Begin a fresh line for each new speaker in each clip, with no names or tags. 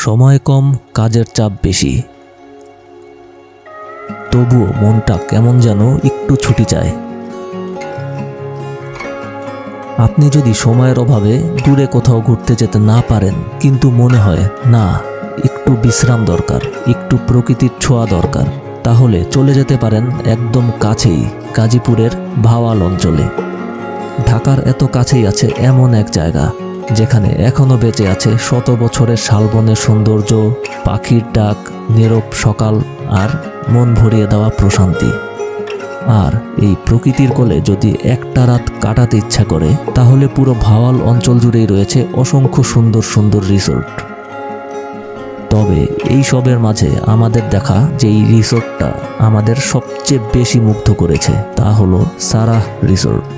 সময় কম, কাজের চাপ বেশি, তবুও মনটা কেমন যেন একটু ছুটি চায়। আপনি যদি সময়ের অভাবে দূরে কোথাও ঘুরতে যেতে না পারেন, কিন্তু মনে হয় না একটু বিশ্রাম দরকার, একটু প্রকৃতির ছোঁয়া দরকার, তাহলে চলে যেতে পারেন একদম কাছেই গাজীপুরের ভাওয়াল অঞ্চলে। ঢাকার এত কাছেই আছে এমন এক জায়গা যেখানে এখনো বেঁচে আছে শত বছরের শালবনের সৌন্দর্য, পাখির ডাক, নীরব সকাল আর মন ভরিয়ে দেওয়া প্রশান্তি। আর এই প্রকৃতির কোলে যদি একটা রাত কাটাতে ইচ্ছা করে, তাহলে পুরো ভাওয়াল অঞ্চল জুড়েই রয়েছে অসংখ্য সুন্দর সুন্দর রিসোর্ট। তবে এই সবের মাঝে আমাদের দেখা যেই রিসোর্টটা আমাদের সবচেয়ে বেশি মুগ্ধ করেছে তা হলো সারাহ রিসোর্ট।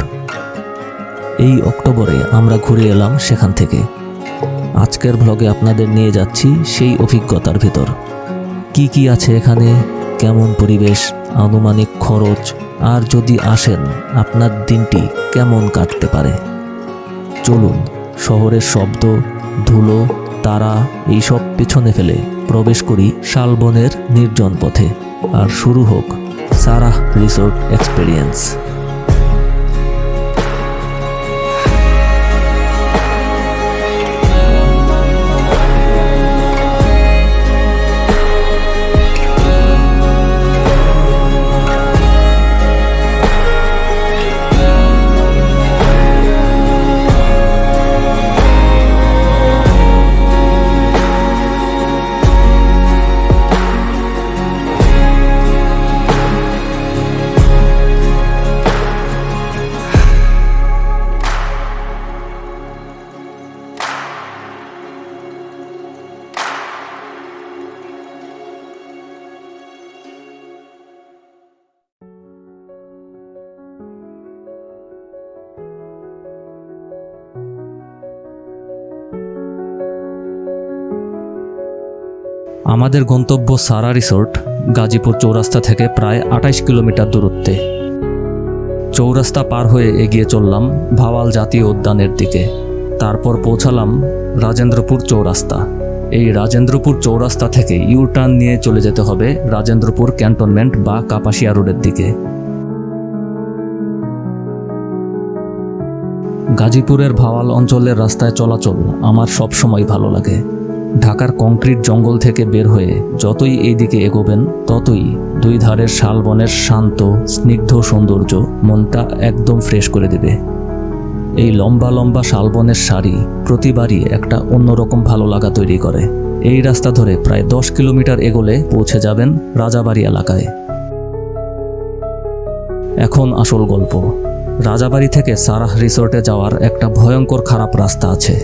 এই অক্টোবরে আমরা ঘুরে এলাম সেখান থেকে। আজকের ভ্লগে আপনাদের নিয়ে যাচ্ছি সেই অভিজ্ঞতার ভিতর। কি কি আছে এখানে, কেমন পরিবেশ, আনুমানিক খরচ, আর যদি আসেন আপনার দিনটি কেমন কাটতে পারে। চলুন শহরের শব্দ, ধুলো, তারা এইসব পেছনে ফেলে প্রবেশ করি শালবনের নির্জন পথে, আর শুরু হোক সারাহ রিসোর্ট এক্সপেরিয়েন্স। আমাদের গন্তব্য সারা রিসোর্ট গাজীপুর চৌরাস্তা থেকে প্রায় 28 কিলোমিটার দূরত্বে। চৌরাস্তা পার হয়ে এগিয়ে চললাম ভাওয়াল জাতীয় উদ্যানের দিকে। তারপর পৌঁছালাম রাজেন্দ্রপুর চৌরাস্তা। এই রাজেন্দ্রপুর চৌরাস্তা থেকে ইউটার্ন নিয়ে চলে যেতে হবে রাজেন্দ্রপুর ক্যান্টনমেন্ট বা কাপাসিয়া রোডের দিকে। গাজীপুরের ভাওয়াল অঞ্চলের রাস্তায় চলাচল আমার সব সময় ভালো লাগে। ঢাকার কংক্রিট জঙ্গল থেকে বের হয়ে যতই এই দিকে এগোবেন, ততই দুই ধারের শালবনের শান্ত স্নিগ্ধ সৌন্দর্য মনটা একদম ফ্রেশ করে দেবে। এই লম্বা লম্বা শালবনের সারি প্রতিবারই একটা অন্যরকম ভালো লাগা তৈরি করে। এই রাস্তা ধরে প্রায় 10 কিলোমিটার এগোলে পৌঁছে যাবেন রাজাবাড়ি এলাকায়। এখন আসল গল্প। রাজাবাড়ি থেকে সারাহ রিসোর্টে যাওয়ার একটা ভয়ঙ্কর খারাপ রাস্তা আছে।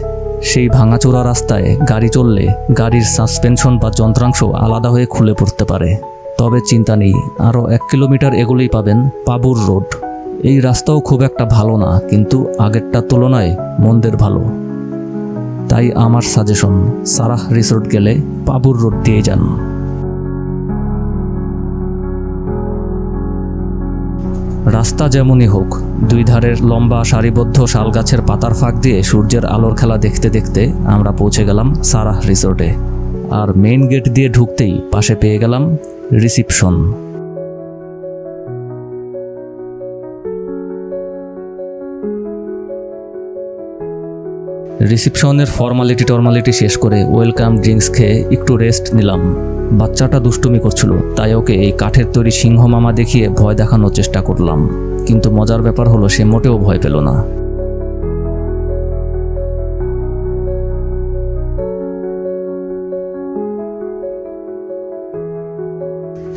সেই ভাঙাচোরা রাস্তায় গাড়ি চললে গাড়ির সাসপেনশন বা যন্ত্রাংশ আলাদা হয়ে খুলে পড়তে পারে। তবে চিন্তা নেই, আরও 1 কিলোমিটার এগোলেই পাবেন পাবুর রোড। এই রাস্তাও খুব একটা ভালো না, কিন্তু আগেরটার তুলনায় মন্দের ভালো। তাই আমার সাজেশন, সারাহ রিসোর্ট গেলে পাবুর রোড দিয়ে যান। রাস্তা যেমনই হোক, দুই ধারের লম্বা সারিবদ্ধ শালগাছের পাতার ফাঁক দিয়ে সূর্যের আলোর খেলা দেখতে দেখতে আমরা পৌঁছে গেলাম সারাহ রিসোর্টে। আর মেইন গেট দিয়ে ঢুকতেই পাশে পেয়ে গেলাম রিসিপশন। রিসিপশনের ফর্মালিটি শেষ করে ওয়েলকাম ড্রিঙ্কস খেয়ে একটু রেস্ট নিলাম। বাচ্চাটা দুষ্টুমি করছিল, তাই ওকে এই কাঠের তৈরি সিংহ মামা দেখিয়ে ভয় দেখানোর চেষ্টা করলাম, কিন্তু মজার ব্যাপার হলো সে মোটেও ভয় পেল না।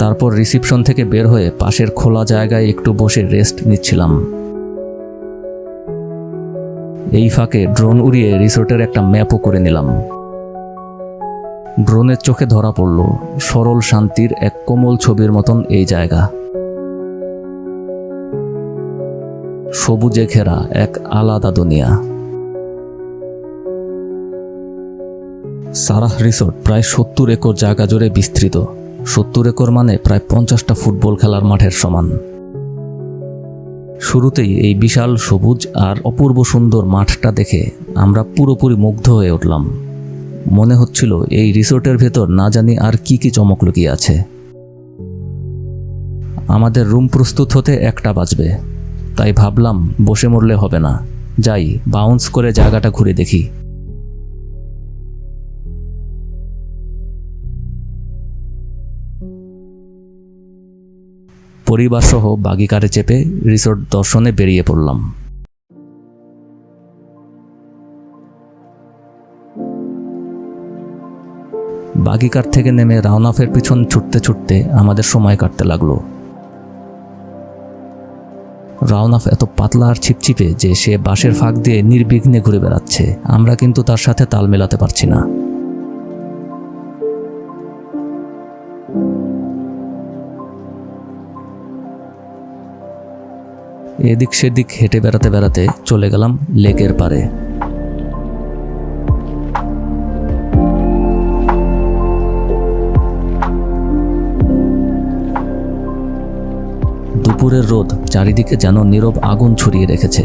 তারপর রিসিপশন থেকে বের হয়ে পাশের খোলা জায়গায় একটু বসে রেস্ট নিচ্ছিলাম। এই ফাঁকে ড্রোন উড়িয়ে রিসোর্টের একটা ম্যাপও করে নিলাম। ড্রোনের চোখে ধরা পড়ল সরল শান্তির এক কোমল ছবির মতন এই জায়গা। সবুজে ঘেরা এক আলাদা দুনিয়া। সারাহ রিসোর্ট প্রায় 70 একর জায়গা জুড়ে বিস্তৃত। 70 একর মানে প্রায় 50টা ফুটবল খেলার মাঠের সমান। শুরুতেই এই বিশাল সবুজ আর অপূর্ব সুন্দর মাঠটা দেখে আমরা পুরোপুরি মুগ্ধ হয়ে উঠলাম। মনে হচ্ছিল এই রিসোর্টের ভেতর না জানি আর কি কি চমক লুকিয়ে আছে। আমাদের রুম প্রস্তুত হতে 1টা বাজবে, তাই ভাবলাম বসে মরলে হবে না, যাই বাউন্স করে জায়গাটা ঘুরে দেখি। পরিবার সহ বাগি কারে চেপে রিসোর্ট দর্শনে বেরিয়ে পড়লাম। বাগি কার থেকে নেমে রাউনাফের পিছন ছুটতে ছুটতে আমাদের সময় কাটতে লাগলো। রাউনাফ এত পাতলা আর ছিপছিপে যে সে বাঁশের ফাঁক দিয়ে নির্বিঘ্নে ঘুরে বেড়াচ্ছে, আমরা কিন্তু তার সাথে তাল মেলাতে পারছি না। এদিক সেদিক হেঁটে বেড়াতে বেড়াতে চলে গেলাম লেকের পারে। দুপুরের রোদ চারিদিকে যেন নীরব আগুন ছড়িয়ে রেখেছে।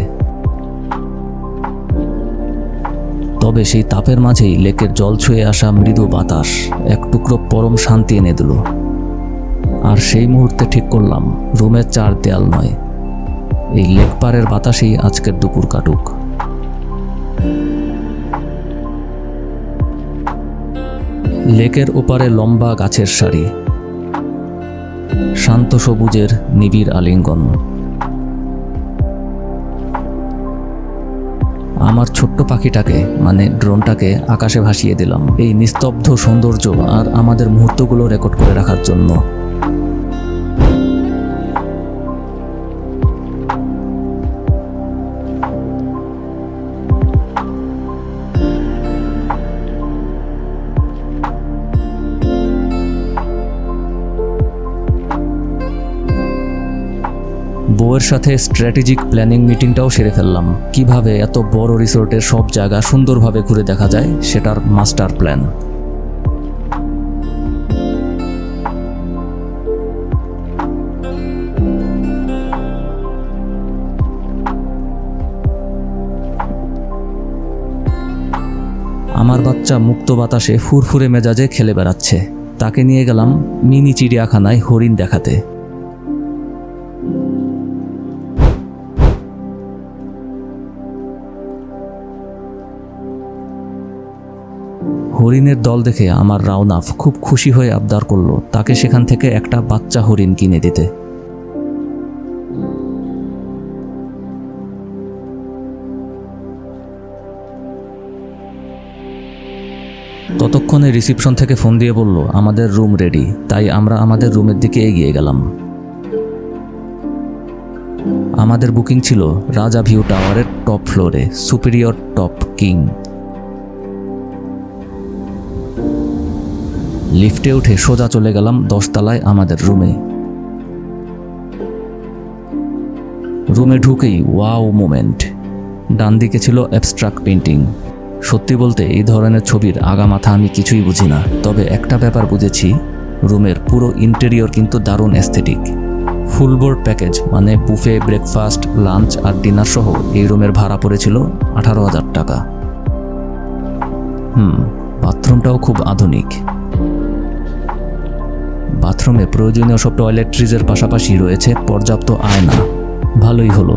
তবে সেই তাপের মাঝেই লেকের জল ছুঁয়ে আসা মৃদু বাতাস এক টুকরো পরম শান্তি এনে দিল। আর সেই মুহূর্তে ঠিক করলাম রুমের 4 দেয়াল নয়, এই লেক পাড়ের বাতাসেই আজকের দুপুর কাটুক। লেকের ওপারে লম্বা গাছের সারি, শান্ত সবুজের নিবিড় আলিঙ্গন। আমার ছোট্ট পাখিটাকে মানে ড্রোনটাকে আকাশে ভাসিয়ে দিলাম এই নিস্তব্ধ সৌন্দর্য আর আমাদের মুহূর্তগুলো রেকর্ড করে রাখার জন্য। বউয়ের সাথে স্ট্র্যাটেজিক প্ল্যানিং মিটিংটাও সেরে ফেললাম, কিভাবে এত বড় রিসোর্টের সব জায়গা সুন্দরভাবে ঘুরে দেখা যায় সেটার মাস্টার প্ল্যান। আমার বাচ্চা মুক্ত বাতাসে ফুরফুরে মেজাজে খেলে বেড়াচ্ছে, তাকে নিয়ে গেলাম মিনি চিড়িয়াখানায় হরিণ দেখাতে। হরিণের দল দেখে আমার রাউনাফ খুব খুশি হয়ে আবদার করলো তাকে সেখান থেকে একটা বাচ্চা হরিণ কিনে দিতে। ততক্ষণে রিসিপশন থেকে ফোন দিয়ে বলল আমাদের রুম রেডি, তাই আমরা আমাদের রুমের দিকে এগিয়ে গেলাম। আমাদের বুকিং ছিল রাজা ভিউ টাওয়ারের টপ ফ্লোরে, সুপিরিয়র টপ কিং। লিফটে উঠে সোজা চলে গেলাম 10 তলায় আমাদের রুমে। রুমে ঢুকেই ওয়াও মোমেন্ট, ডান দিকে ছিল অ্যাবস্ট্রাক্ট পেন্টিং। সত্যি বলতে এই ধরনের ছবির আগামাথা আমি কিছুই বুঝি না, তবে একটা ব্যাপার বুঝেছি, রুমের পুরো ইন্টেরিয়র কিন্তু দারুণ অ্যাস্থেটিক। ফুল বোর্ড প্যাকেজ মানে বুফে, ব্রেকফাস্ট, লাঞ্চ আর ডিনার সহ এই রুমের ভাড়া পড়েছিল 18,000 টাকা। বাথরুমটাও খুব আধুনিক। বাথরুমে প্রয়োজনীয় সব টয়লেট্রিজের পাশাপাশি রয়েছে পর্যাপ্ত আয়না। ভালোই হলো,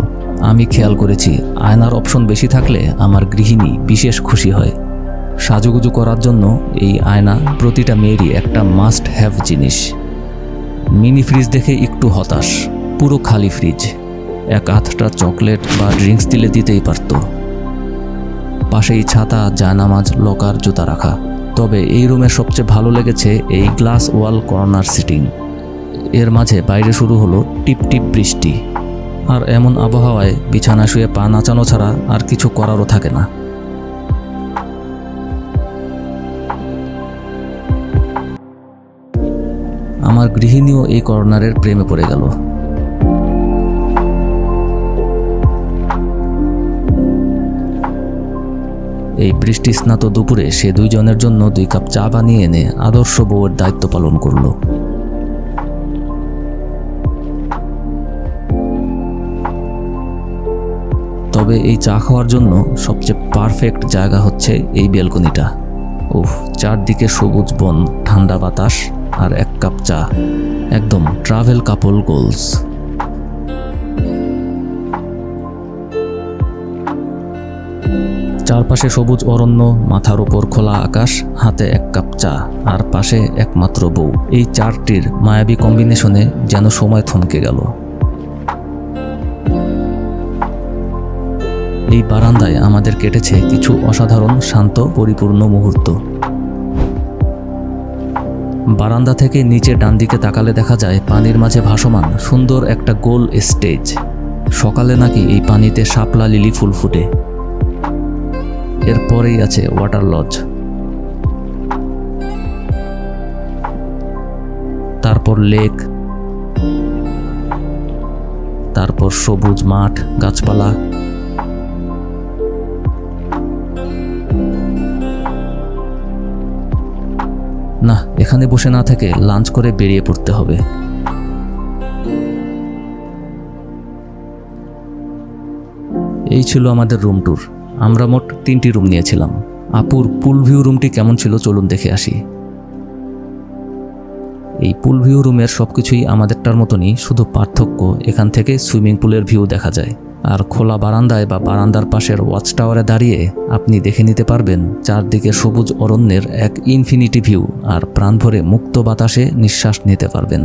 আমি খেয়াল করেছি আয়নার অপশন বেশি থাকলে আমার গৃহিণী বিশেষ খুশি হয়। সাজুগুজু করার জন্য এই আয়না প্রতিটা মেয়েরই একটা মাস্ট হ্যাভ জিনিস। মিনি ফ্রিজ দেখে একটু হতাশ, পুরো খালি ফ্রিজ, 1-8টা চকলেট বা ড্রিঙ্কস দিলে দিতেই পারত। পাশেই ছাতা, জায়নামাজ, লকার, জুতা রাখা। তবে এই রুমের সবচেয়ে ভালো লেগেছে এই গ্লাস ওয়াল কর্নার সিটিং। এর মাঝে বাইরে শুরু হলো টিপ টিপ বৃষ্টি, আর এমন আবহাওয়ায় বিছানা শুয়ে পা নাচানো ছাড়া আর কিছু করারও থাকে না। আমার গৃহিণীও এই কর্নারের প্রেমে পড়ে গেল। এই বৃষ্টি স্নাত দুপুরে সে 2 জনের জন্য 2 কাপ চা বানিয়ে এনে আদর্শ বউয়ের দায়িত্ব পালন করল। তবে এই চা খাওয়ার জন্য সবচেয়ে পারফেক্ট জায়গা হচ্ছে এই ব্যালকনিটা। উফ, চারদিকে সবুজ বন, ঠান্ডা বাতাস আর এক কাপ চা। একদম ট্রাভেল কাপল গোলস। চারপাশে সবুজ অরণ্য, মাথার উপর খোলা আকাশ, হাতে এক কাপ চা, আর পাশে একমাত্র বউ। এই চারটির মায়াবী কম্বিনেশনে যেন সময় থমকে গেল। এই বারান্দায় আমাদের কেটেছে কিছু অসাধারণ, শান্ত, পরিপূর্ণ মুহূর্ত। বারান্দা থেকে নিচে ডান দিকে তাকালে দেখা যায় পানির মাঝে ভাসমান সুন্দর একটা গোল স্টেজ। সকালে নাকি এই পানিতে শাপলা লিলি ফুল ফুটে। এরপরেই আছে ওয়াটার লজ, তারপর লেক, তারপর সবুজ মাঠ, গাছপালা। না, এখানে বসে না থেকে লাঞ্চ করে বেরিয়ে পড়তে হবে। এই ছিল আমাদের রুম ট্যুর। আমরা মোট 3টি রুম নিয়েছিলাম। আপুর পুল ভিউ রুমটি কেমন ছিল চলুন দেখে আসি। এই পুল ভিউ রুমের সবকিছুই আমাদেরটার মতনই, শুধু পার্থক্য এখান থেকে সুইমিং পুলের ভিউ দেখা যায়। আর খোলা বারান্দায় বা বারান্দার পাশের ওয়াচ টাওয়ারে দাঁড়িয়ে আপনি দেখে নিতে পারবেন চারদিকে সবুজ অরণ্যের এক ইনফিনিটি ভিউ, আর প্রাণ ভরে মুক্ত বাতাসে নিঃশ্বাস নিতে পারবেন।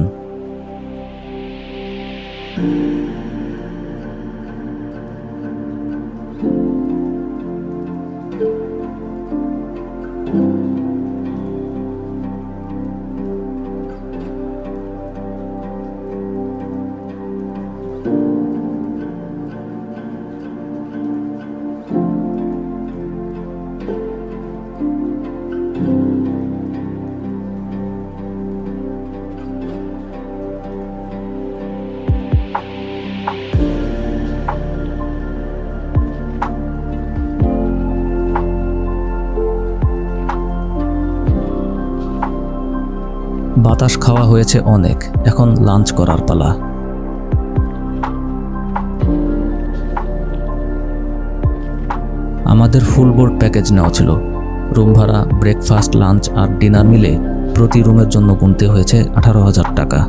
বাতাস খাওয়া হয়েছে অনেক, এখন লাঞ্চ করার পালা। আমাদের ফুল বোর্ড প্যাকেজ নেওয়া ছিল। রুম ভাড়া, ব্রেকফাস্ট, লাঞ্চ আর ডিনার মিলে প্রতি রুমের জন্য গুনতে হয়েছে 18,000 টাকা।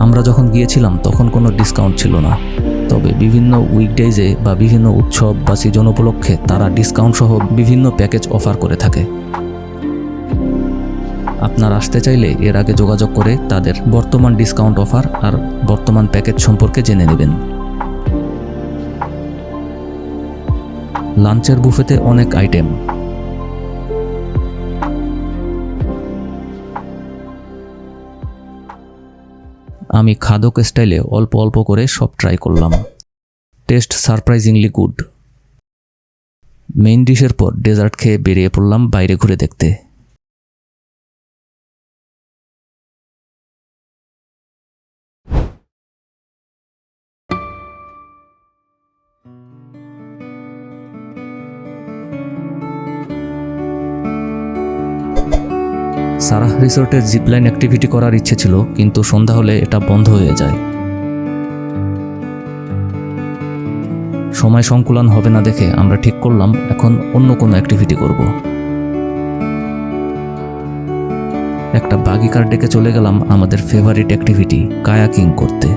আমরা যখন গিয়েছিলাম তখন কোনো ডিসকাউন্ট ছিল না, তবে বিভিন্ন উইকডেজে বা বিভিন্ন উৎসব বা সিজন উপলক্ষে তারা ডিসকাউন্ট সহ বিভিন্ন প্যাকেজ অফার করে থাকে। আপনার আসতে চাইলে এর আগে যোগাযোগ করে তাদের বর্তমান ডিসকাউন্ট অফার আর বর্তমান প্যাকেজ সম্পর্কে জেনে নেবেন। লাঞ্চের বুফেতে অনেক আইটেম। আমি খাদক স্টাইলে অল্প অল্প করে সব ট্রাই করলাম। Test surprisingly good. মেইন ডিশের পর ডেজার্ট খেয়ে বেরিয়ে পড়লাম বাইরে ঘুরে দেখতে। সারাহ রিসোর্টের জিপলাইন অ্যাক্টিভিটি করার ইচ্ছে ছিল, কিন্তু সন্ধ্যা হলে এটা বন্ধ হয়ে যায়। সময় সংকুলান হবে না দেখে আমরা ঠিক করলাম এখন অন্য কোনো অ্যাক্টিভিটি করব। একটা বাগি কার ডেকে চলে গেলাম আমাদের ফেভারিট অ্যাক্টিভিটি কায়াকিং করতে।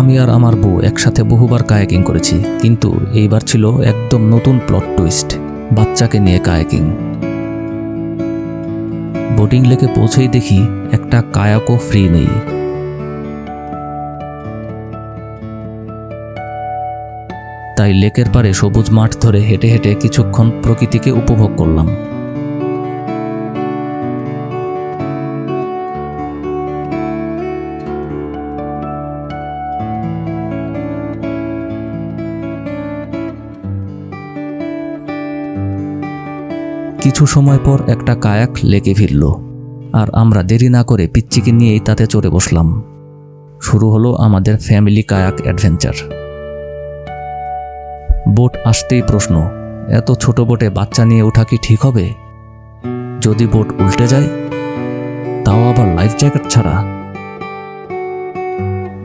আমি আর আমার বউ একসাথে বহুবার কায়াকিং করেছি, কিন্তু এইবার ছিল একদম নতুন প্লট টুইস্ট, বাচ্চাকে নিয়ে কায়াকিং। বোটিং লেকে পৌঁছেই দেখি একটা কায়াকও ফ্রি নেই। তাই লেকের পাড়ে সবুজ মাঠ ধরে হেঁটে হেঁটে কিছুক্ষণ প্রকৃতিকে উপভোগ করলাম। কিছু সময় পর একটা কায়াক লেকে ফিরল, আর আমরা দেরি না করে পিচ্চিকে নিয়েই তাতে চড়ে বসলাম। শুরু হলো আমাদের ফ্যামিলি কায়াক অ্যাডভেঞ্চার। বোট আসতেই প্রশ্ন, এত ছোট বোটে বাচ্চা নিয়ে ওঠা কি ঠিক হবে? যদি বোট উল্টে যায়, তাও আবার লাইফ জ্যাকেট ছাড়া?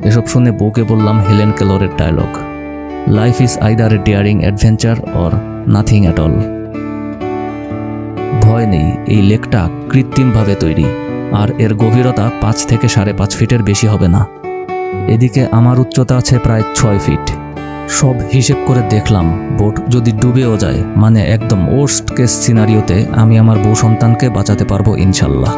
এসব শুনে বউকে বললাম হেলেন কেলরের dialogue, life is either a daring adventure or nothing at all. ভয় নেই, এই লেকটা কৃত্রিমভাবে তৈরি, আর এর গভীরতা 5 থেকে 5.5 ফিটের বেশি হবে না। এদিকে আমার উচ্চতা আছে প্রায় 6 ফিট। সব হিসেব করে দেখলাম, বোট যদি ডুবেও যায়, মানে একদম ওর্স্ট কেস সিনারিওতে, আমি আমার বউ সন্তানকে বাঁচাতে পারবো ইনশাল্লাহ।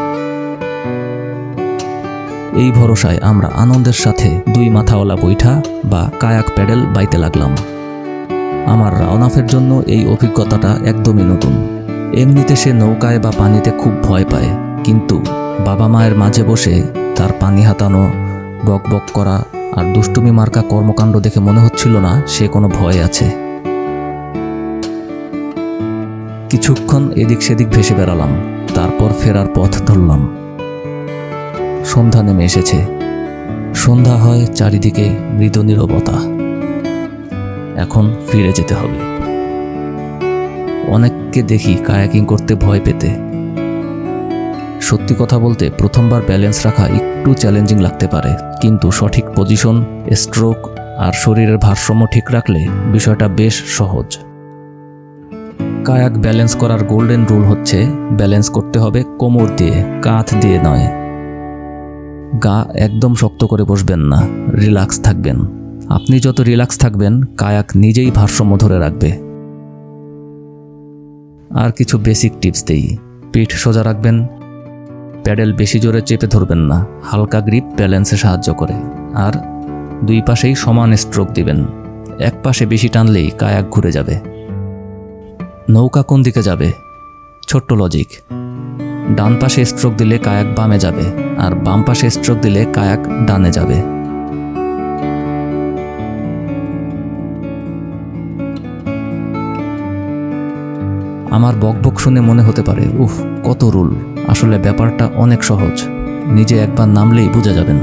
এই ভরসায় আমরা আনন্দের সাথে 2 মাথাওয়ালা বৈঠা বা কায়াক প্যাডেল বাইতে লাগলাম। আমার রাওনাফের জন্য এই অভিজ্ঞতাটা একদমই নতুন। এমনিতে সে নৌকায় বা পানিতে খুব ভয় পায়, কিন্তু বাবা মায়ের মাঝে বসে তার পানি হাতানো, বকবক করা আর দুষ্টুমি মার্কা কর্মকাণ্ড দেখে মনে হচ্ছিল না সে কোনো ভয় আছে। কিছুক্ষণ এদিক সেদিক ভেসে বেড়ালাম, তারপর ফেরার পথ ধরলাম। সন্ধ্যা নেমে এসেছে। সন্ধ্যা হয়, চারিদিকে মৃদু নীরবতা। এখন ফিরে যেতে হবে। অনেককে দেখি কায়াকিং করতে ভয় পেতে। সত্যি কথা বলতে প্রথমবার ব্যালেন্স রাখা একটু চ্যালেঞ্জিং লাগতে পারে, কিন্তু সঠিক পজিশন, স্ট্রোক আর শরীরের ভারসাম্য ঠিক রাখলে বিষয়টা বেশ সহজ। কায়াক ব্যালেন্স করার গোল্ডেন রুল হচ্ছে, ব্যালেন্স করতে হবে কোমর দিয়ে, কাঁধ দিয়ে নয়। গা একদম শক্ত করে বসবেন না, রিল্যাক্স থাকবেন। আপনি যত রিল্যাক্স থাকবেন, কায়াক নিজেই ভারসাম্য ধরে রাখবে। আর কিছু বেসিক টিপস দেই। পিঠ সোজা রাখবেন, প্যাডেল বেশি জোরে চেপে ধরবেন না, হালকা গ্রিপ ব্যালেন্সে সাহায্য করে। আর 2 পাশেই সমান স্ট্রোক দিবেন, এক পাশে বেশি টানলেই কায়াক ঘুরে যাবে। নৌকা কোন দিকে যাবে? ছোট্ট লজিক। ডান পাশে স্ট্রোক দিলে কায়াক বামে যাবে, আর বাম পাশে স্ট্রোক দিলে কায়াক ডানে যাবে। আমার বকবক শুনে মনে হতে পারে, উফ কত রুল। আসলে ব্যাপারটা অনেক সহজ, নিজে একবার নামলেই বুঝে যাবেন।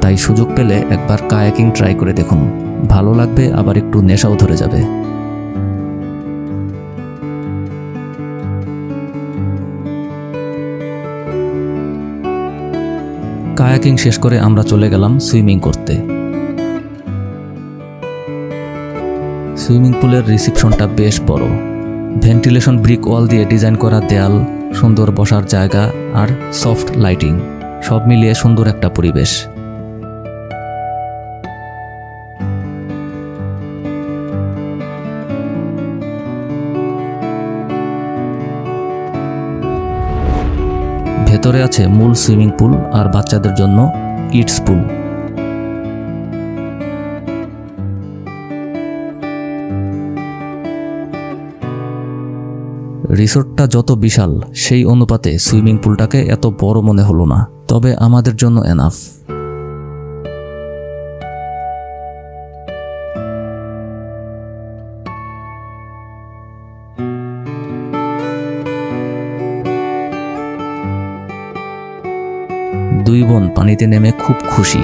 তাই সুযোগ পেলে একবার কায়াকিং ট্রাই করে দেখুন, ভালো লাগবে, আবার একটু নেশাও ধরে যাবে। কায়াকিং শেষ করে আমরা চলে গেলাম সুইমিং করতে। সুইমিং পুলের রিসেপশনটা বেশ বড়। ভেন্টিলেশন ব্রিক ওয়াল দিয়ে ডিজাইন করা দেয়াল, সুন্দর বসার জায়গা আর সফট লাইটিং, সব মিলিয়ে সুন্দর একটা পরিবেশ। ভেতরে আছে মূল সুইমিং পুল আর বাচ্চাদের জন্য কিডস পুল। রিসোর্টটা যত বিশাল, সেই অনুপাতে সুইমিং পুলটাকে এত বড় মনে হলো না, তবে আমাদের জন্য এনাফ। দুই বোন পানিতে নেমে খুব খুশি।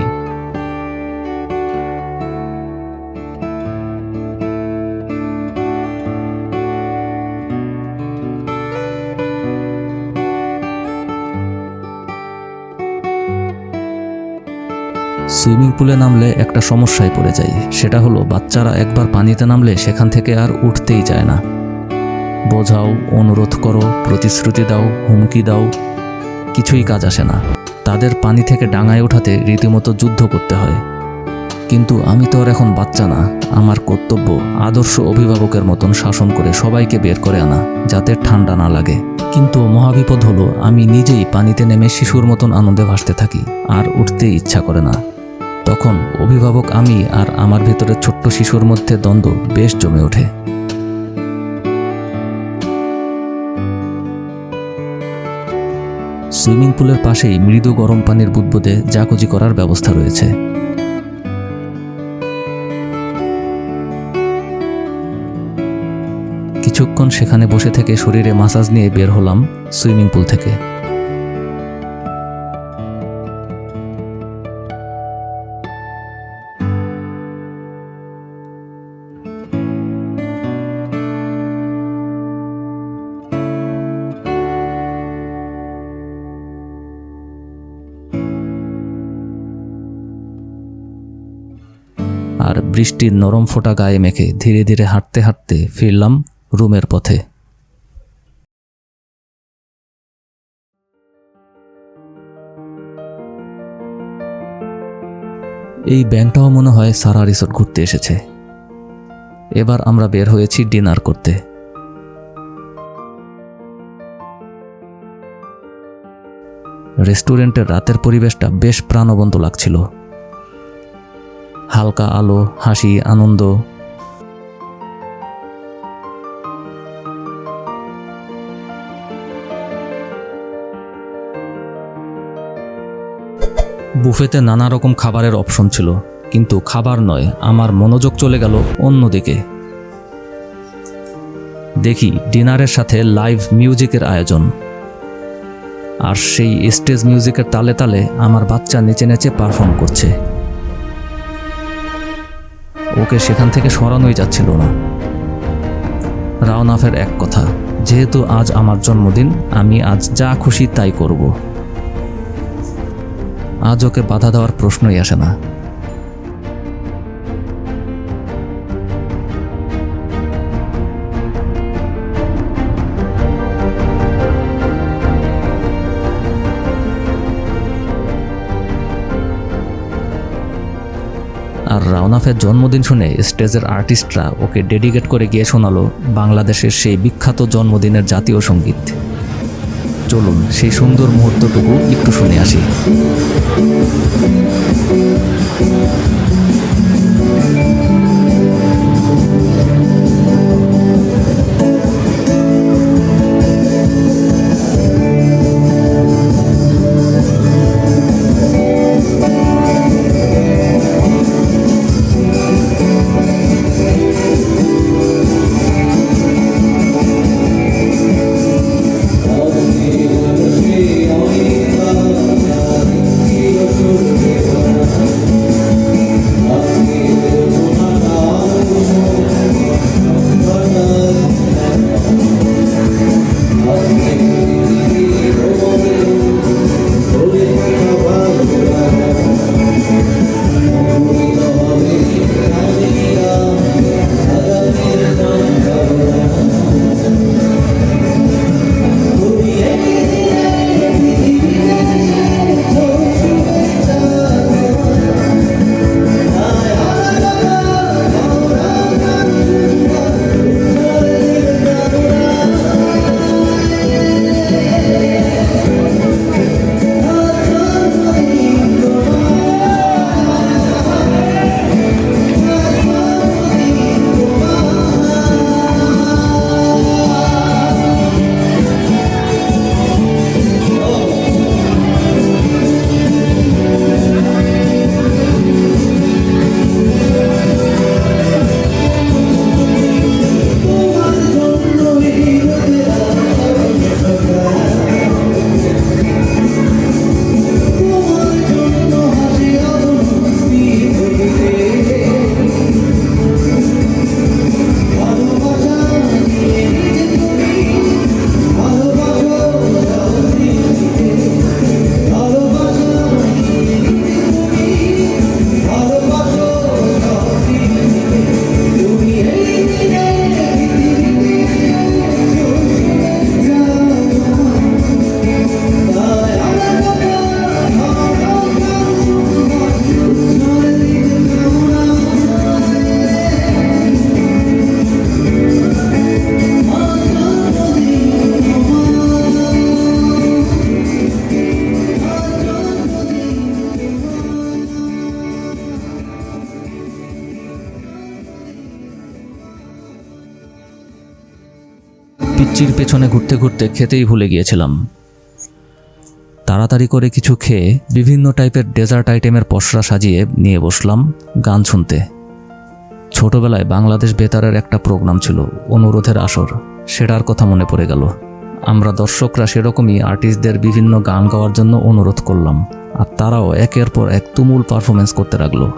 সুইমিং পুলে নামলে একটা সমস্যায় পড়ে যাই, সেটা হলো বাচ্চারা একবার পানিতে নামলে সেখান থেকে আর উঠতেই চায় না। বোঝাও, অনুরোধ করো, প্রতিশ্রুতি দাও, হুমকি দাও, কিছুই কাজ আসে না। তাদের পানি থেকে ডাঙায় ওঠাতে রীতিমতো যুদ্ধ করতে হয়। কিন্তু আমি তো আর এখন বাচ্চা না। আমার কর্তব্য আদর্শ অভিভাবকের মতন শাসন করে সবাইকে বের করে আনা, যাতে ঠান্ডা না লাগে। কিন্তু মহাবিপদ হলো, আমি নিজেই পানিতে নেমে শিশুর মতন আনন্দে ভাসতে থাকি, আর উঠতে ইচ্ছা করে না। তখন অভিভাবক আমি আর আমার ভেতরে ছোট্ট শিশুর মধ্যে দ্বন্দ্ব বেশ জমে ওঠে। সুইমিং পুলের পাশেই মৃদু গরম পানির বুদবুদে জাকুজি করার ব্যবস্থা রয়েছে। কিছুক্ষণ সেখানে বসে থেকে শরীরে মাসাজ নিয়ে বের হলাম সুইমিং পুল থেকে। আর বৃষ্টির নরম ফোঁটা গায়ে মেখে ধীরে ধীরে হাঁটতে হাঁটতে ফিরলাম রুমের পথে। এই ব্যাংকটাও মনে হয় সারা রিসোর্ট ঘুরতে এসেছে। এবার আমরা বের হয়েছি ডিনার করতে। রেস্টুরেন্টের রাতের পরিবেশটা বেশ প্রাণবন্ত লাগছিল। হালকা আলো, হাসি, আনন্দ। বুফেতে নানা রকম খাবারের অপশন ছিল, কিন্তু খাবার নয়, আমার মনোযোগ চলে গেল অন্যদিকে। দেখি ডিনারের সাথে লাইভ মিউজিকের আয়োজন, আর সেই স্টেজ মিউজিকের তালে তালে আমার বাচ্চা নেচে নেচে পারফর্ম করছে। ওকে সেখান থেকে সরানোই যাচ্ছিল না। রাওনাফের এক কথা, যেহেতু আজ আমার জন্মদিন, আমি আজ যা খুশি তাই করব। আজ ওকে বাধা দেওয়ার প্রশ্নই আসে না। আর রাওনাফের জন্মদিন শুনে স্টেজের আর্টিস্টরা ওকে ডেডিকেট করে গিয়ে শোনালো বাংলাদেশের সেই বিখ্যাত জন্মদিনের জাতীয় সঙ্গীত। চলুন সেই সুন্দর মুহূর্তটুকু একটু শুনে আসি। পিচ্চির পেছনে ঘুরতে ঘুরতে খেতেই ভুলে গিয়েছিলাম। তাড়াতাড়ি করে কিছু খেয়ে বিভিন্ন টাইপের ডেজার্ট আইটেমের পসরা সাজিয়ে নিয়ে বসলাম গান শুনতে। ছোটবেলায় বাংলাদেশ বেতারের একটা প্রোগ্রাম ছিল, অনুরোধের আসর, সেটার কথা মনে পড়ে গেল। আমরা দর্শকরা সেরকমই আর্টিস্টদের বিভিন্ন গান গাওয়ার জন্য অনুরোধ করলাম, আর তারাও একের পর এক তুমুল পারফরমেন্স করতে লাগলো।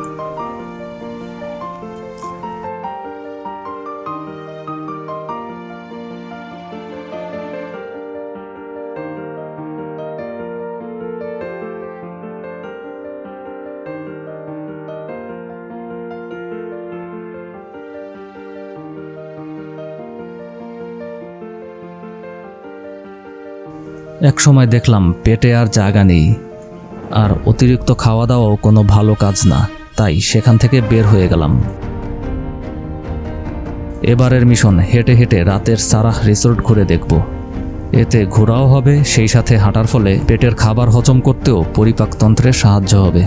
এক সময় দেখলাম পেটে আর জায়গা নেই, আর অতিরিক্ত খাওয়া দাওয়াও কোনো ভালো কাজ না, তাই সেখান থেকে বের হয়ে গেলাম। এবারের মিশন হেঁটে হেঁটে রাতের সারাহ রিসোর্ট ঘুরে দেখব। এতে ঘোরাও হবে, সেই সাথে হাঁটার ফলে পেটের খাবার হজম করতেও পরিপাকতন্ত্রের সাহায্য হবে।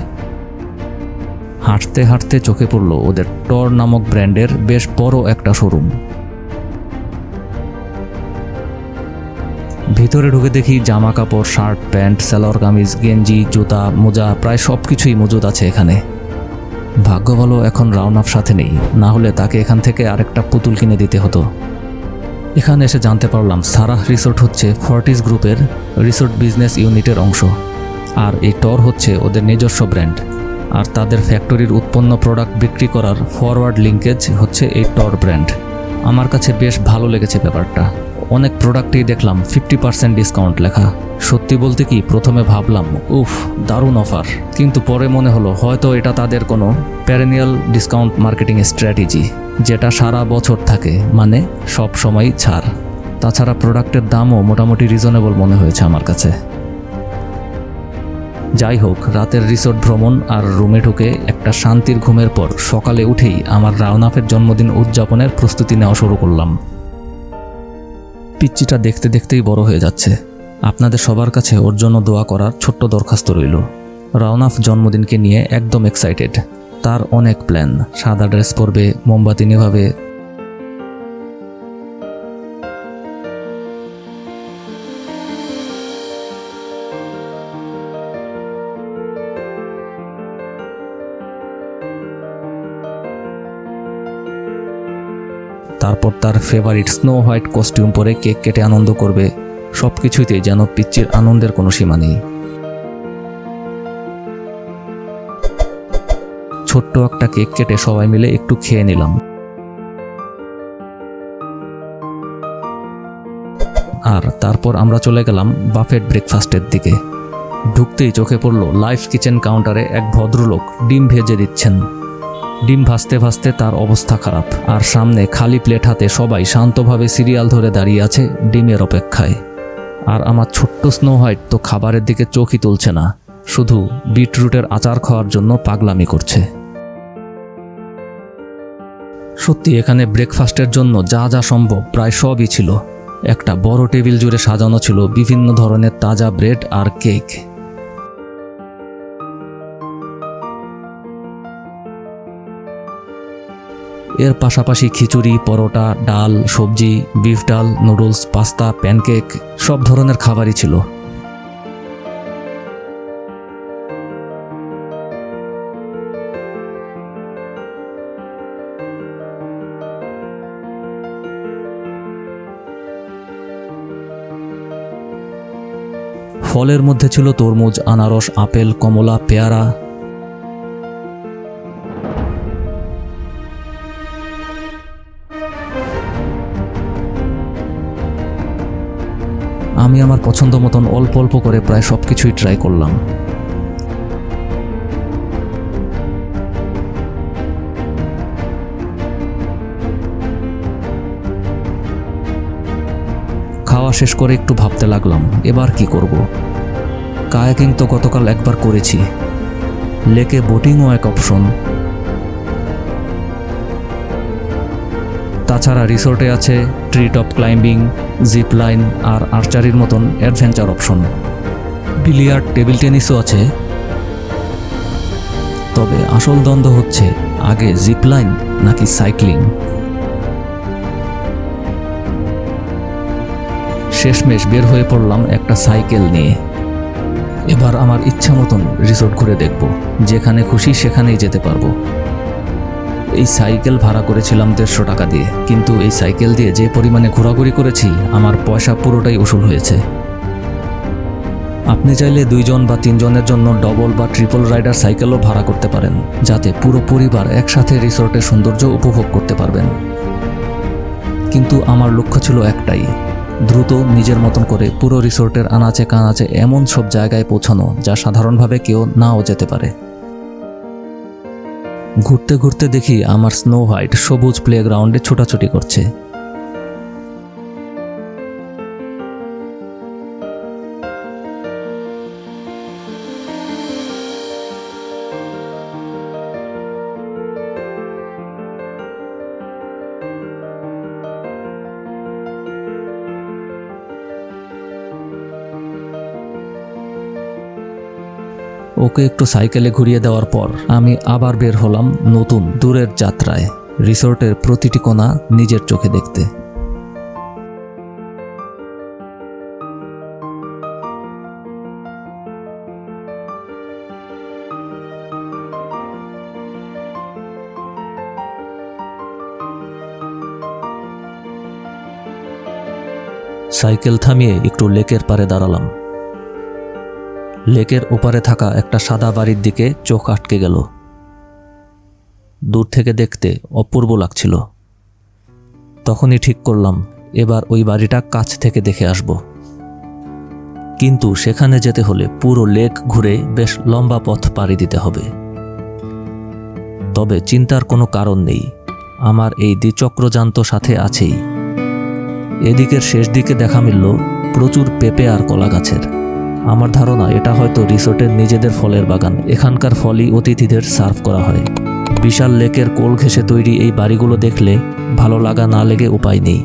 হাঁটতে হাঁটতে চোখে পড়ল ওদের টর নামক ব্র্যান্ডের বেশ বড় একটা শোরুম। ভিতরে ঢুকে দেখি জামা কাপড়, শার্ট, প্যান্ট, সালোয়ার কামিজ, গেঞ্জি, জুতা, মোজা প্রায় সব কিছুই মজুদ আছে এখানে। ভাগ্য ভালো এখন রাওনাফ সাথে নেই, না হলে তাকে এখান থেকে আরেকটা পুতুল কিনে দিতে হতো। এখানে এসে জানতে পারলাম সারাহ রিসোর্ট হচ্ছে ফর্টিস গ্রুপের রিসোর্ট বিজনেস ইউনিটের অংশ, আর এই টর হচ্ছে ওদের নিজস্ব ব্র্যান্ড, আর তাদের ফ্যাক্টরির উৎপন্ন প্রোডাক্ট বিক্রি করার ফরওয়ার্ড লিঙ্কেজ হচ্ছে এই টর ব্র্যান্ড। আমার কাছে বেশ ভালো লেগেছে ব্যাপারটা। অনেক প্রোডাক্টেই দেখলাম 50% ডিসকাউন্ট লেখা। সত্যি বলতে কি প্রথমে ভাবলাম উফ দারুণ অফার, কিন্তু পরে মনে হলো হয়তো এটা তাদের কোনো প্যারেনিয়াল ডিসকাউন্ট মার্কেটিং স্ট্র্যাটেজি, যেটা সারা বছর থাকে, মানে সব সময়ই ছাড়। তাছাড়া প্রোডাক্টের দামও মোটামুটি রিজনেবল মনে হয়েছে আমার কাছে। যাই হোক, রাতের রিসোর্ট ভ্রমণ আর রুমে ঢুকে একটা শান্তির ঘুমের পর সকালে উঠেই আমার রাওনাফের জন্মদিন উদযাপনের প্রস্তুতি নেওয়া শুরু করলাম। পিচ্চিটা দেখতে দেখতেই বড় হয়ে যাচ্ছে। আপনাদের সবার কাছে ওর জন্য দোয়া করার ছোট্ট দরখাস্ত রইল। রাওনাফ জন্মদিনকে নিয়ে একদম এক্সাইটেড। তার অনেক প্ল্যান, সাদা ড্রেস পরবে, মোমবাতি নেভাবে। তারপর তার ফেভারিট স্নো হোয়াইট কস্টিউম পরে কেক কেটে আনন্দ করবে। সব কিছুতেই যেন পিচ্চির আনন্দের কোনো সীমা নেই। ছোট্ট একটা কেক কেটে সবাই মিলে একটু খেয়ে নিলাম। আর তারপর আমরা চলে গেলাম বাফেট ব্রেকফাস্টের দিকে। ঢুকতেই চোখে পড়ল লাইভ কিচেন কাউন্টারে এক ভদ্রলোক ডিম ভেজে দিচ্ছেন। ডিম ভাজতে ভাজতে তার অবস্থা খারাপ, আর সামনে খালি প্লেট হাতে সবাই শান্তভাবে সিরিয়াল ধরে দাঁড়িয়ে আছে ডিমের অপেক্ষায়। আর আমার ছোট্ট স্নো হোয়াইট তো খাবারের দিকে চোখই তুলছে না, শুধু বিটরুটের আচার খাওয়ার জন্য পাগলামি করছে। সত্যি এখানে ব্রেকফাস্টের জন্য যা যা সম্ভব প্রায় সবই ছিল। একটা বড় টেবিল জুড়ে সাজানো ছিল বিভিন্ন ধরনের তাজা ব্রেড আর কেক। এর পাশাপাশি খিচুড়ি, পরোটা, ডাল, সবজি, বিফ ডাল, নুডলস, পাস্তা, প্যানকেক সব ধরনের খাবারই ছিল। ফলের মধ্যে ছিল তরমুজ, আনারস, আপেল, কমলা, পেয়ারা। আমি আমার পছন্দ মতন অল্প অল্প করে প্রায় সব কিছুই ট্রাই করলাম। খাওয়া শেষ করে একটু ভাবতে লাগলাম এবার কি করব। কায়াকিং তো গতকাল একবার করেছি, লেকে বোটিংও এক অপশন। তাছাড়া রিসোর্টে আছে tree top climbing, zip line আর আর্চারির মতন অ্যাডভেঞ্চার অপশন। বিলিয়ার্ড, টেবিল টেনিসও আছে। তবে আসল দ্বন্দ্ব হচ্ছে আগে জিপ লাইন নাকি সাইক্লিং। শেষমেশ বের হয়ে পড়লাম একটা সাইকেল নিয়ে। এবার আমার ইচ্ছা মতন রিসোর্ট ঘুরে দেখব, যেখানে খুশি সেখানেই যেতে পারবো। এই সাইকেল ভাড়া করেছিলাম 150 টাকা দিয়ে, কিন্তু এই সাইকেল দিয়ে যে পরিমাণে ঘোরাঘুরি করেছি আমার পয়সা পুরোটাই উসুল হয়েছে। আপনি চাইলে 2 জন বা 3 জনের জন্য ডবল বা ট্রিপল রাইডার সাইকেলও ভাড়া করতে পারেন, যাতে পুরো পরিবার একসাথে রিসোর্টের সৌন্দর্য উপভোগ করতে পারবেন। কিন্তু আমার লক্ষ্য ছিল একটাই, দ্রুত নিজের মতন করে পুরো রিসোর্টের আনাচে কানাচে এমন সব জায়গায় পৌঁছানো যা সাধারণভাবে কেউ নাও যেতে পারে। ঘুরতে ঘুরতে দেখি আমার স্নো হোয়াইট সবুজ প্লেগ্রাউন্ডে ছোটাছুটি করছে। ওকে একটু সাইকেলে ঘুরিয়ে দেওয়ার পর আমি আবার বের হলাম নতুন দূরের যাত্রায়, রিসোর্টের প্রতিটি কোণা নিজের চোখে দেখতে। সাইকেল থামিয়ে একটু লেকের পাড়ে দাঁড়ালাম। লেকের ওপারে থাকা একটা সাদা বাড়ির দিকে চোখ আটকে গেল। দূর থেকে দেখতে অপূর্ব লাগছিল। তখনই ঠিক করলাম এবার ওই বাড়িটা কাছ থেকে দেখে আসব। কিন্তু সেখানে যেতে হলে পুরো লেক ঘুরে বেশ লম্বা পথ পাড়ি দিতে হবে। তবে চিন্তার কোনো কারণ নেই, আমার এই দ্বিচক্রযান্ত সাথে আছেই। এদিকের শেষ দিকে দেখা মিলল প্রচুর পেঁপে আর কলা গাছের। আমার ধারণা এটা হয়তো রিসোর্টের নিজেদের ফলের বাগান। এখানকার ফলই অতিথিদের সার্ভ করা হয়। বিশাল লেকের কোল ঘেঁষে তৈরি এই বাড়িগুলো দেখলে ভালো লাগা না লেগে উপায় নেই।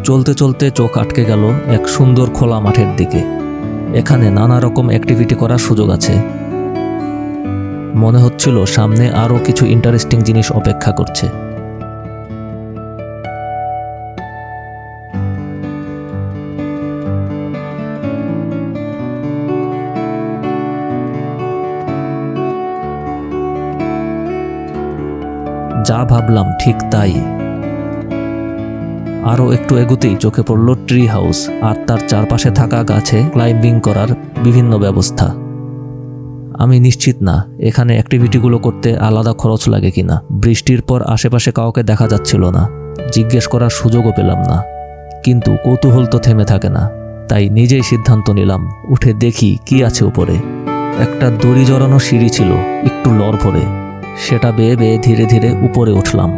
চলতে চলতে চোখ আটকে গেল এক সুন্দর খোলা মাঠের দিকে। এখানে নানা রকম অ্যাক্টিভিটি করার সুযোগ আছে। মনে হচ্ছিল সামনে আরও কিছু ইন্টারেস্টিং জিনিস অপেক্ষা করছে। যা ভাবলাম ঠিক তাই। আরও একটু এগুতেই চোখে পড়ল ট্রি হাউস আর তার চারপাশে থাকা গাছে ক্লাইম্বিং করার বিভিন্ন ব্যবস্থা। আমি নিশ্চিত না এখানে অ্যাক্টিভিটিগুলো করতে আলাদা খরচ লাগে কিনা। বৃষ্টির পর আশেপাশে কাউকে দেখা যাচ্ছিল না, জিজ্ঞেস করার সুযোগও পেলাম না। কিন্তু কৌতূহল তো থেমে থাকে না, তাই নিজেই সিদ্ধান্ত নিলাম উঠে দেখি কি আছে উপরে। একটা দড়ি জড়ানো সিঁড়ি ছিল একটু লড়ফড়ে, সেটা বেয়ে বেয়ে ধীরে ধীরে উপরে উঠলাম।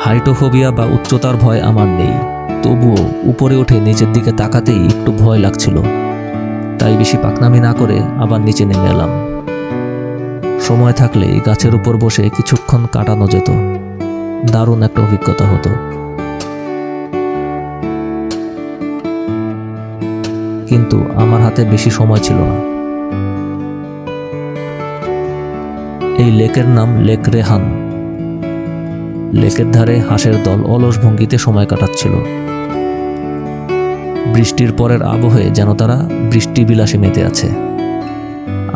হাইটোফোবিয়া বা উচ্চতার ভয় আমার নেই, তবুও উপরে উঠে নিচের দিকে তাকাতেই একটু ভয় লাগছিল। তাই বেশি পাকনামি না করে আবার নিচে নেমে এলাম। সময় থাকলে এই গাছের উপর বসে কিছুক্ষণ কাটানো যেত, দারুণ একটা অভিজ্ঞতা হতো। কিন্তু আমার হাতে বেশি সময় ছিল না। এই লেকের নাম লেক রেহান। লেকের ধারে হাঁসের দল অলস ভঙ্গিতে সময় কাটাচ্ছিল। বৃষ্টির পরের আবহে যেন তারা বৃষ্টি বিলাসে মেতে আছে।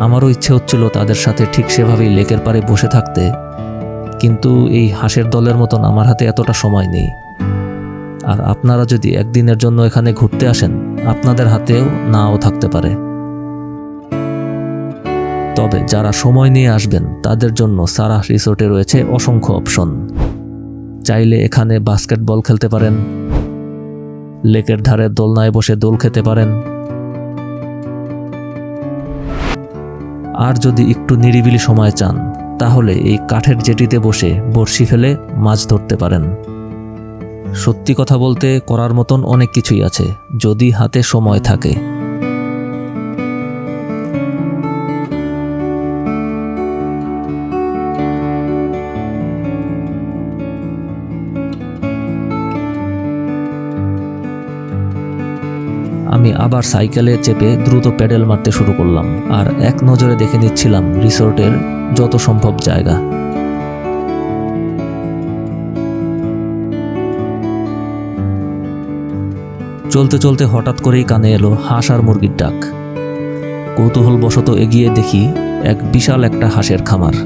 আমারও ইচ্ছে হচ্ছিল তাদের সাথে ঠিক সেভাবেই লেকের পাড়ে বসে থাকতে, কিন্তু এই হাঁসের দলের মতন আমার হাতে এতটা সময় নেই। আর আপনারা যদি একদিনের জন্য এখানে ঘুরতে আসেন, আপনাদের হাতেও নাও থাকতে পারে। তবে যারা সময় নিয়ে আসবেন তাদের জন্য সারাহ রিসোর্টে রয়েছে অসংখ্য অপশন। চাইলে এখানে বাস্কেটবল খেলতে পারেন, লেকের ধারে দোলনায় বসে দোল খেতে পারেন, আর যদি একটু নিরিবিলি সময় চান তাহলে এই কাঠের জেটিতে বসে বড়শি ফেলে মাছ ধরতে পারেন। সত্যি কথা বলতে করার মতন অনেক কিছুই আছে যদি হাতে সময় থাকে। আমি আবার সাইকেলে চেপে দ্রুত প্যাডেল মারতে শুরু করলাম আর এক নজরে দেখে নিচ্ছিলাম রিসোর্টের যত সম্ভব জায়গা। চলতে চলতে হঠাৎ করেই কানে এলো হাঁস আর মুরগির ডাক। কৌতূহলবশত এগিয়ে দেখি এক বিশাল একটা হাঁসের খামার।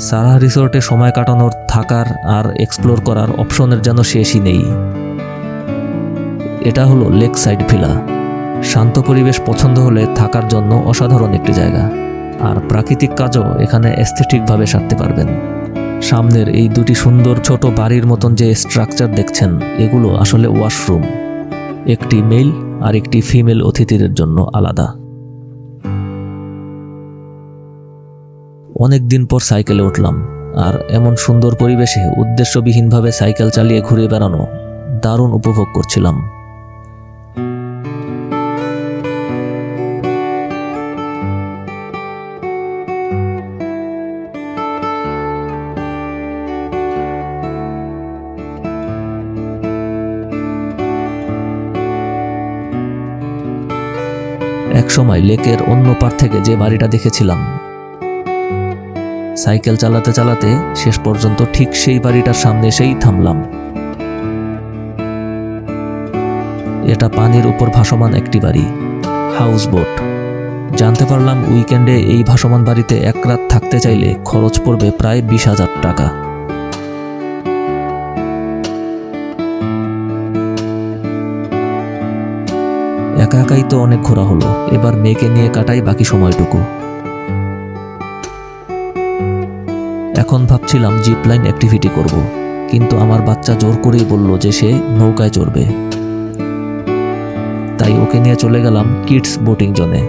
সারাহ রিসোর্টে সময় কাটানোর, থাকার আর এক্সপ্লোর করার অপশনের যেন শেষই নেই। এটা হলো লেক সাইড ভিলা। শান্ত পরিবেশ পছন্দ হলে থাকার জন্য অসাধারণ একটি জায়গা, আর প্রাকৃতিক কাজও এখানে এস্থেটিকভাবে সারতে পারবেন। সামনের এই দুটি সুন্দর ছোট বাড়ির মতন যে স্ট্রাকচার দেখছেন, এগুলো আসলে ওয়াশরুম। একটি মেল আর একটি ফিমেল অতিথিদের জন্য আলাদা। অনেক দিন পর সাইকেলে উঠলাম, আর এমন সুন্দর পরিবেশে উদ্দেশ্যবিহীনভাবে সাইকেল চালিয়ে ঘুরে বেড়ানো দারুণ উপভোগ করছিলাম। একসময় লেকের অন্য পার থেকে যে বাড়িটা দেখেছিলাম, সাইকেল চালাতে চালাতে শেষ পর্যন্ত ঠিক সেই বাড়িটার সামনে এসেই থামলাম। এটা পানির উপর ভাসমান একটি বাড়ি, হাউস বোট। জানতে পারলাম উইকেন্ডে এই ভাসমান বাড়িতে এক রাত থাকতে চাইলে খরচ পড়বে প্রায় 20,000 টাকা। একা একাই তো অনেক ঘোরা হলো, এবার মেয়েকে নিয়ে কাটাই বাকি সময়টুকু। এখন ভাবছিলাম জিপ লাইন অ্যাক্টিভিটি করব, কিন্তু আমার বাচ্চা জোর করেই বলল যে সে নৌকায় চড়বে। তাই ওকে নিয়ে চলে গেলাম কিডস বোটিং জোনে।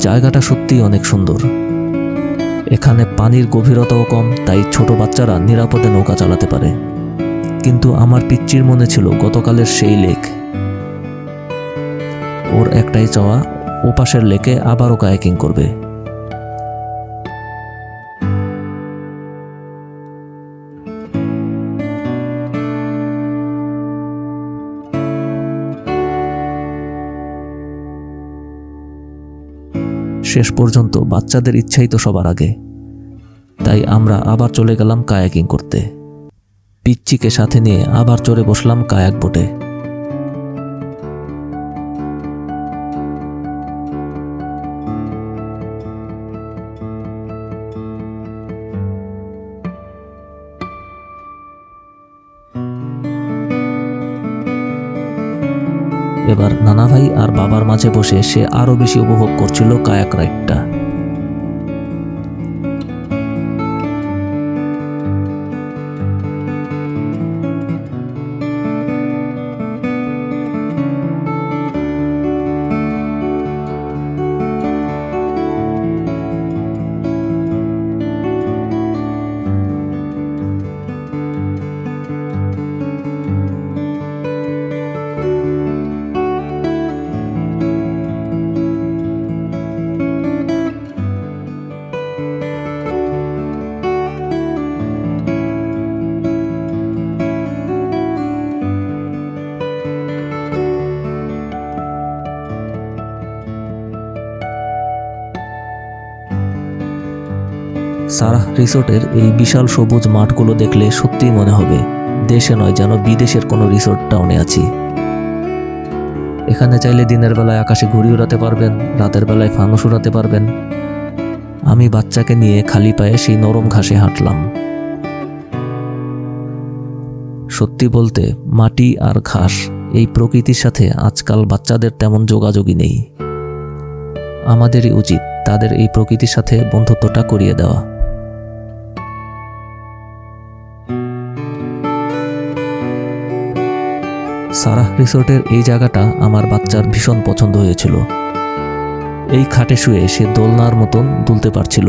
জায়গাটা সত্যিই অনেক সুন্দর। এখানে পানির গভীরতাও কম, তাই ছোট বাচ্চারা নিরাপদে নৌকা চালাতে পারে। কিন্তু আমার পিচ্চির মনে ছিল গতকালের সেই লেক। ওর একটাই চাওয়া, ওপাশের লেকে আবারও কায়াকিং করবে। শেষ পর্যন্ত বাচ্চাদের ইচ্ছাই তো সবার আগে, তাই আমরা আবার চলে গেলাম কায়াকিং করতে। পিচ্চিকে সাথে নিয়ে আবার চড়ে বসলাম কায়াক বোটে। এবার নানা ভাই আর বাবার মাঝে বসে সে আরো বেশি উপভোগ করছিল কায়াক রাইডটা। সারাহ রিসোর্টের এই বিশাল সবুজ মাঠগুলো দেখলে সত্যিই মনে হবে দেশে নয়, যেন বিদেশের কোনো রিসোর্ট টাউনে আছি। এখানে চাইলে দিনের বেলায় আকাশে ঘুড়ি উড়াতে পারবেন, রাতের বেলায় ফানুস উড়াতে পারবেন। আমি বাচ্চাকে নিয়ে খালি পায়ে সেই নরম ঘাসে হাঁটলাম। সত্যি বলতে মাটি আর ঘাস, এই প্রকৃতির সাথে আজকাল বাচ্চাদের তেমন যোগাযোগই নেই। আমাদেরই উচিত তাদের এই প্রকৃতির সাথে বন্ধুত্বটা করিয়ে দেওয়া। সারাহ রিসোর্টের এই জায়গাটা আমার বাচ্চার ভীষণ পছন্দ হয়েছিল। এই খাটে শুয়ে সে দোলনার মতন দুলতে পারছিল।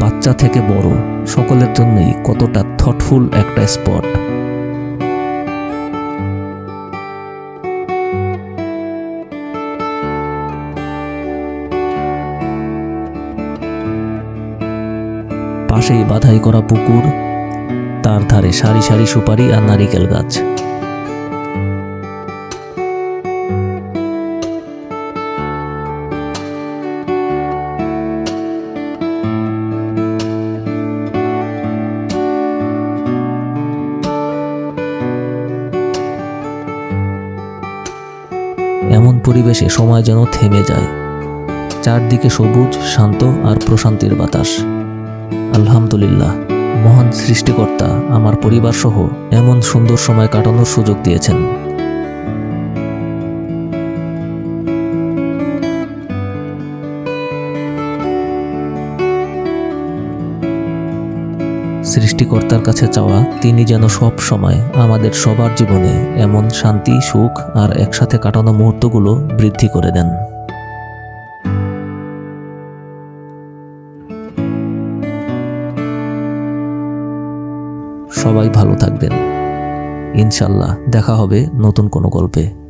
বাচ্চা থেকে বড় সকলের জন্যই কতটা থটফুল একটা স্পট। পাশেই বাধাই করা পুকুর, তার ধারে সারি সারি সুপারি আর নারিকেল গাছ। এমন পরিবেশে সময় যেন থেমে যায়। চারদিকে সবুজ, শান্ত আর প্রশান্তির বাতাস। আলহামদুলিল্লাহ, মহান সৃষ্টিকর্তা আমার পরিবার সহ এমন সুন্দর সময় কাটানোর সুযোগ দিয়েছেন। সৃষ্টিকর্তার কাছে চাওয়া তিনি যেন সব সময় আমাদের সবার জীবনে এমন শান্তি, সুখ আর একসাথে কাটানো মুহূর্তগুলো বৃদ্ধি করে দেন। সবাই ভালো থাকবেন। ইনশাল্লাহ দেখা হবে নতুন কোনো গল্পে।